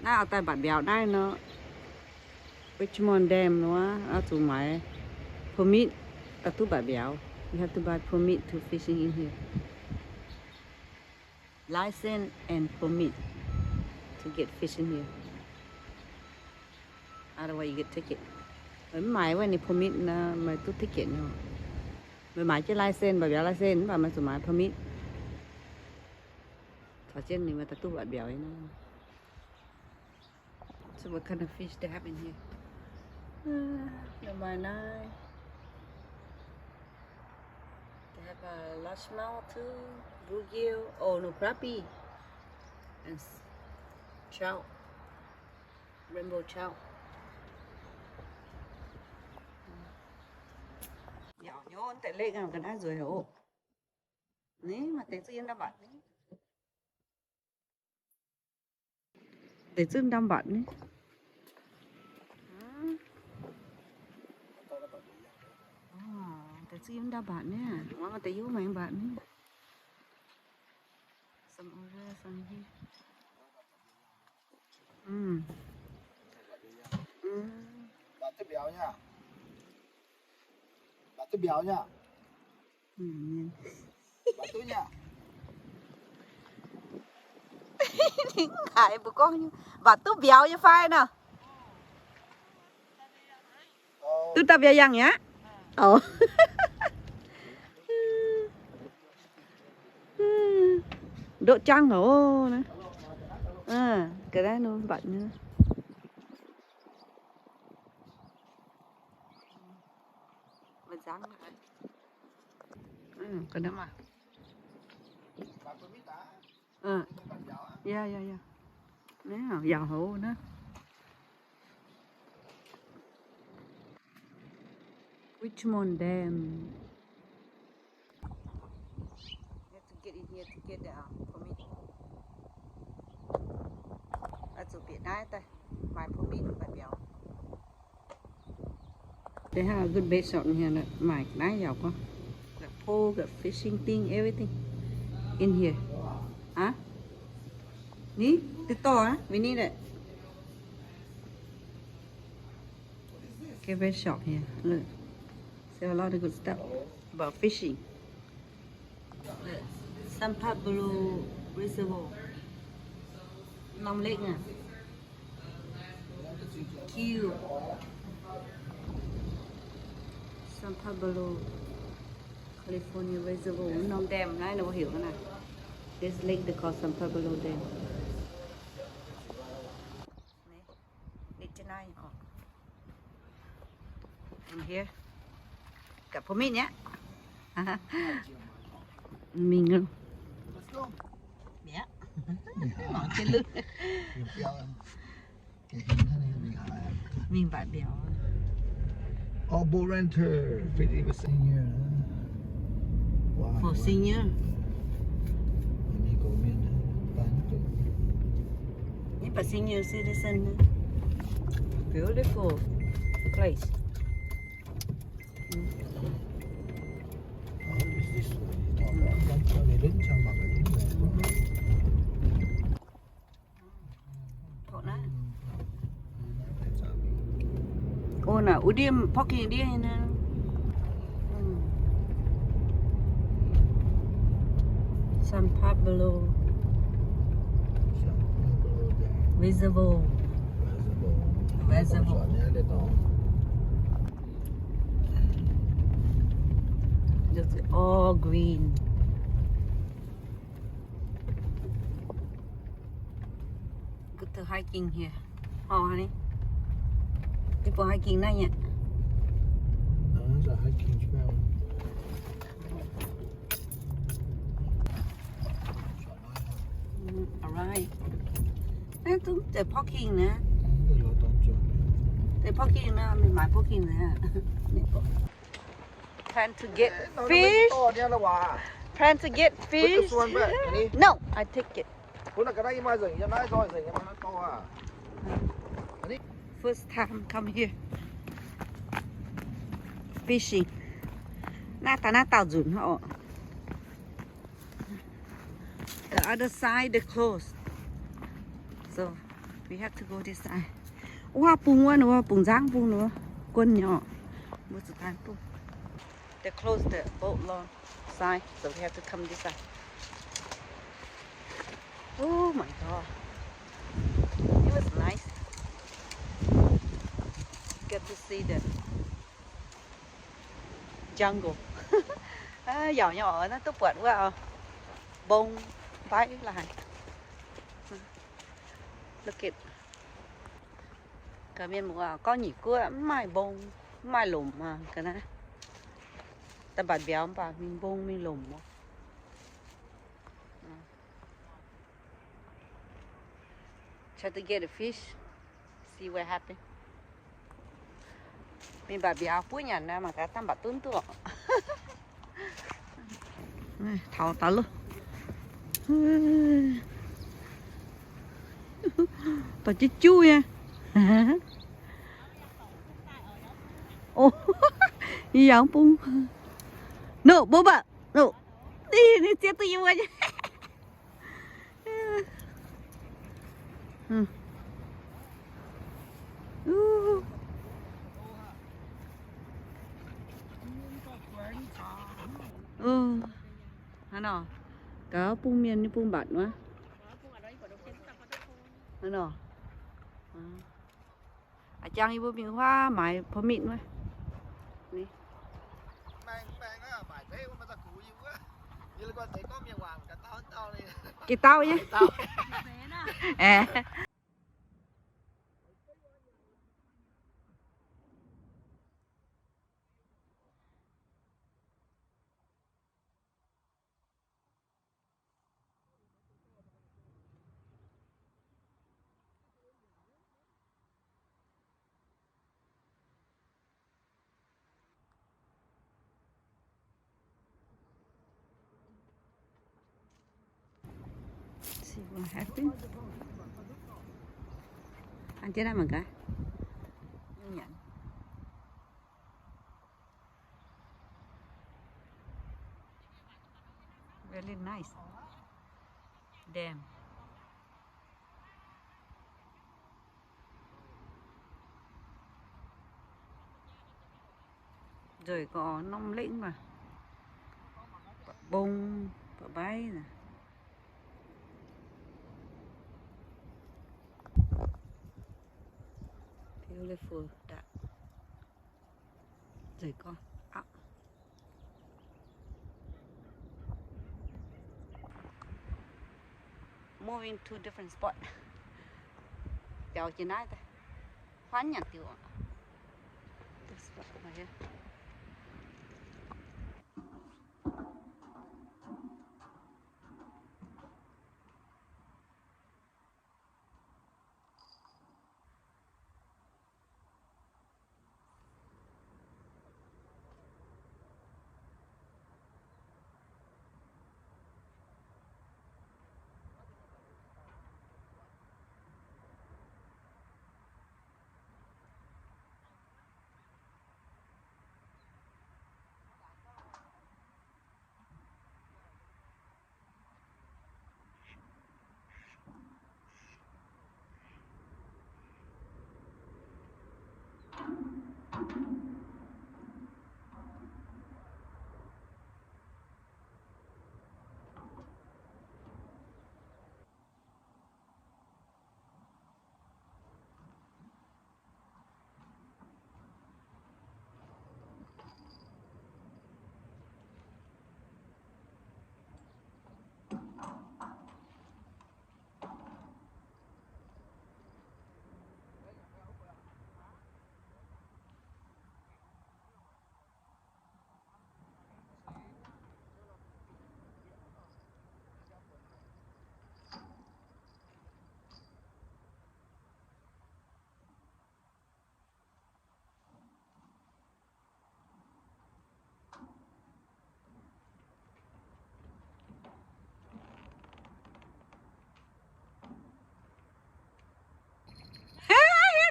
น่าเอาแต่บัดเดียวได้เนาะ Richmond Dam เนาะเอาถูกไหม permit แต่ตู้บัดเดียว you have to buy permit to fishing in here license and permit to get fish in here otherwise you get ticket เหมายว่านี่ permit นะไม่ตู้ ticket เนาะหมายจะ license บัดเดียว license ว่ามันสมัย permit ถ้าเช่นนี้มันแต่ตู้บัดเดียวนะ so what kind of fish they have in here number 9 they have a largemouth too bluegill oh no crappie and trout rainbow trout nhỏ nhón tại lên cái đã rồi hổ ní mà tại sao đã bận ní tại sao đang bận ní tại sao đã bận nhá mà tại sao mày bận ní some over some here bạn tiếp béo nha bạn tiếp béo nha bạn tôi nha ngại bữa con bà tú béo như phai nè tú ta béo yang nhá độ trăng hổ nè cái đấy nó bận nữa mình dán lại cái đó mà dạ nếu giàu hổ nữa Richmond Dam you have to get in here to get the permit that's a bit nice đây my permit phải béo they have a good bait shop in here my nice giàu quá got pole got fishing thing everything in here huh ní the to we need it okay bait shop here look sell a lot of good stuff about fishing San Pablo Reservoir Long Lake nè cute San Pablo California Reservoir non dam đấy đâu hiểu cái này this lake they call San Pablo Dam đi trên này in here cả permit nhé mình không dạ món trên lưng mình bạn béo boat renter 50% senior wow for senior mình có miền bán được nhưng mà senior citizen beautiful place oh na udim parking dia na San Pablo Reservoir just all green good to hiking here oh honey people hiking này nhỉ that's a hiking trail alright đấy chúng để parking nè để parking nè mình买 parking nè plan to get fish plan to get fish no I take it first time come here fishing หน้าตาจุนhọ the other side they closed so We have to go this side. Wow, pung quá nữa, pung giang pung nữa. Quân nhỏ. Một sự tan pung. They closed the boat launch sign, so we have to come this side. Oh my god. It was nice. Get to see the jungle. Nhỏ nhỏ nó tốt quật quá à. Bông vãi lại. Look at. Cả miền một có nhỉ cua mai bông, mai lùm mà cái này. Ta bạt béo bà mình bông mình lùm. Try to get a fish, see what happens. Mình bà béo cuối nhà này mà cái tam bạt tướng tượng. Thảo tao luôn. Tao chết chui nha. Ô, đi dạo pung. No, bố bà, no. Đi chết tôi yêu anh. Ano? Cá pung miên như pung bẩn quá. Ano? Trang ibu miếng hoa mày phô mịn quá. Đi. Cái tao nhé. À. See what happened. Anh chết mà cả. Nhận. Really nice. Damn. Rồi có nông lĩnh mà. Bông, bay nè. Beautiful that. Rồi con. À. Moving to different spot. Đèo trên này thôi. Hoán nhặt tiểu. This spot right here.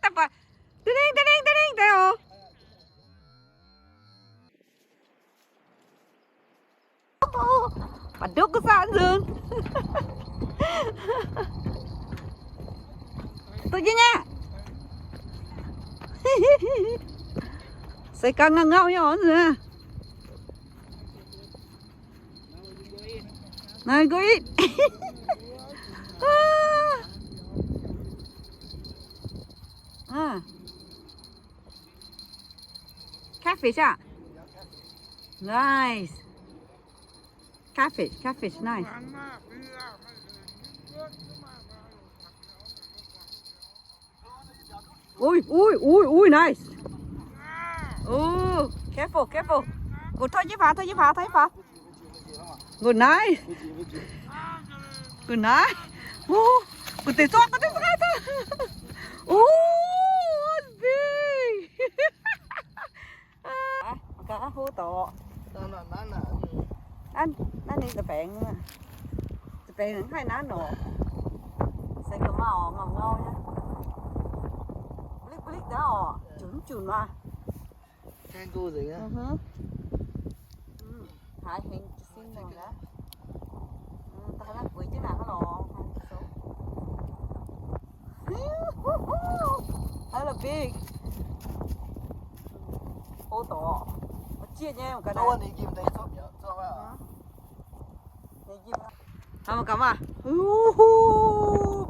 Apa? Ding, Teo. Padok ke saan, Zun? Tự nhiên nha. Sẽ căng ngang ngao nhau nữa. Này go eat. Catfish à? Nice. Catfish nice. Ui, nice. Careful. Good thôi chứ phá, thấy phá. Good nice. Good tay con tay thôi. It's big. Cá hú tổ. Anh đi tập bẹn nữa. Tập bẹn nó hay ná nổ. Sẽ có màu ngầu nhá. Blích đó, chun mà. Kangaroo gì á? Hai hình xin rồi đó. Ta nói quỷ chứ nào nó lò. Hello big. Hố tổ. Chia nha một cái này. Đi kiếm thấy sốt nhở, sốt à? Đi kiếm. Không cảm à?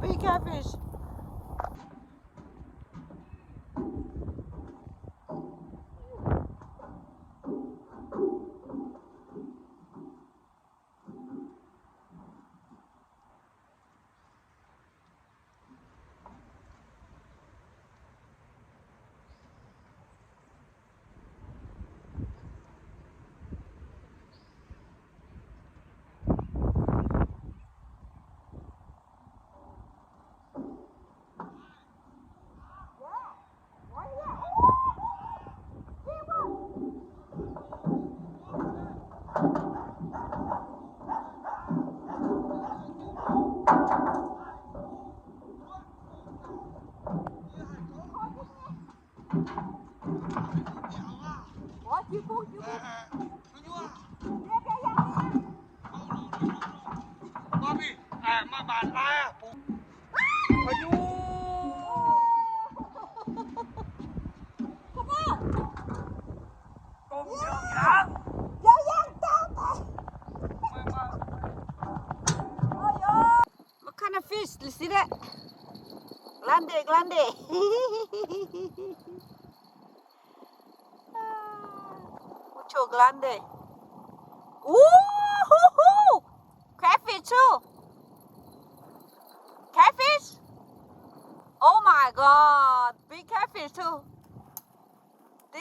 Big catfish. What kind of fish? You see that? Glande. Mucho glande. Ooh, catfish too. Catfish? Oh my god, big catfish too. Đi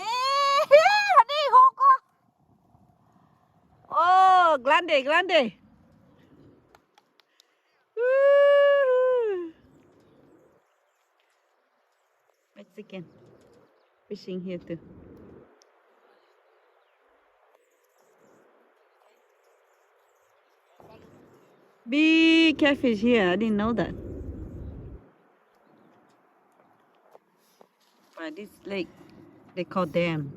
hôn con. Oh, glande. Mexican fishing here too. Big catfish here. I didn't know that. But this lake, they call dam.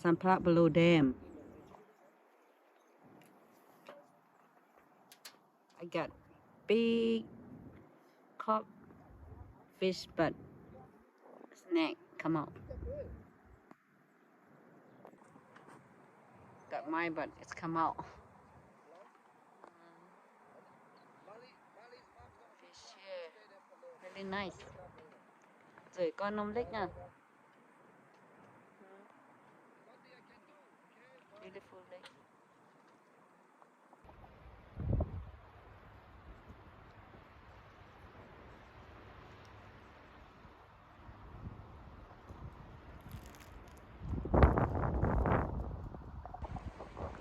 San Pablo Dam. I got big cod fish, but snake come out. Got mine, but it's come out. Fish here, really nice. Rồi con nông lích nha. Beautiful lake.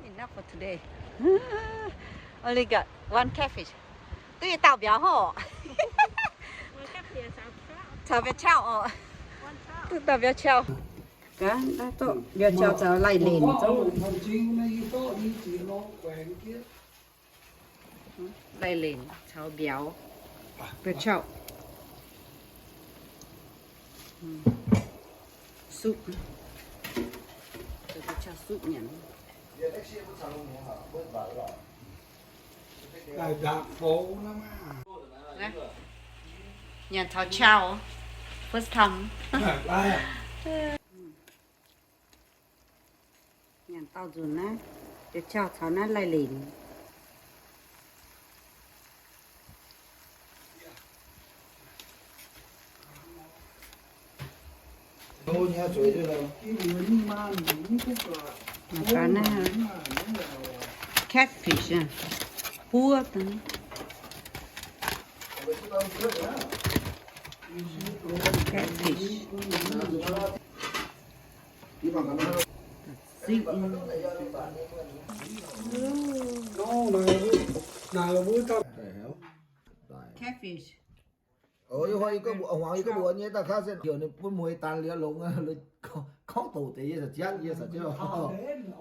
Enough for today. Only got one catfish. Tuy tàu béo hổ. Tàu béo chảo. Tàu béo chảo. Cá đã to béo chảo chảo lay lên chỗ. Lay lên chảo béo. Béo chảo. Soup. Béo chảo soup nhỉ. Đại đạp phố lắm á. Nhà thảo chào first time. Nhà tao dù ná để chào thảo ná lại lìn. Ngô nha chuối đây là Mà cá ná catfish à, hua tấn. Catfish. Xịn. Nào là vui tao. Catfish. ôi hoa có bộ hoàng có bộ như ta khác sẽ kiểu này mùi tàn lia lông có tổ tế giờ chết giờ sao chứ